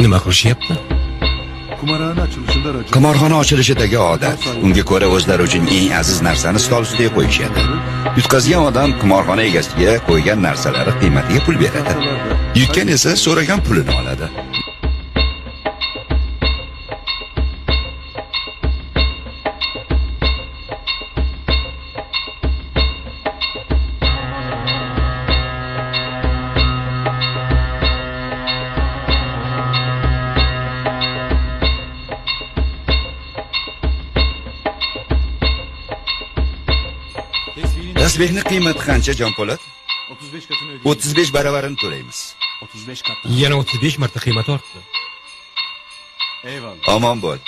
Nima qilishyapti? Qimorxona ochilishidagi odat. Unga ko'ra o'zlari uchun eng aziz narsani stol ustiga qo'yishadi. Yutqazgan odam qimorxona egasiga qo'ygan narsalari qiymatiga pul beradi. Yutgan esa so'ragan pulini oladi. Tasbehning qiymati qancha, Jonpo'lat? 35 katini 35 baravarini to'laymiz. 35 kat. Yana 35 marta qiymat ortdi. Eyvallah. Omon bo'l.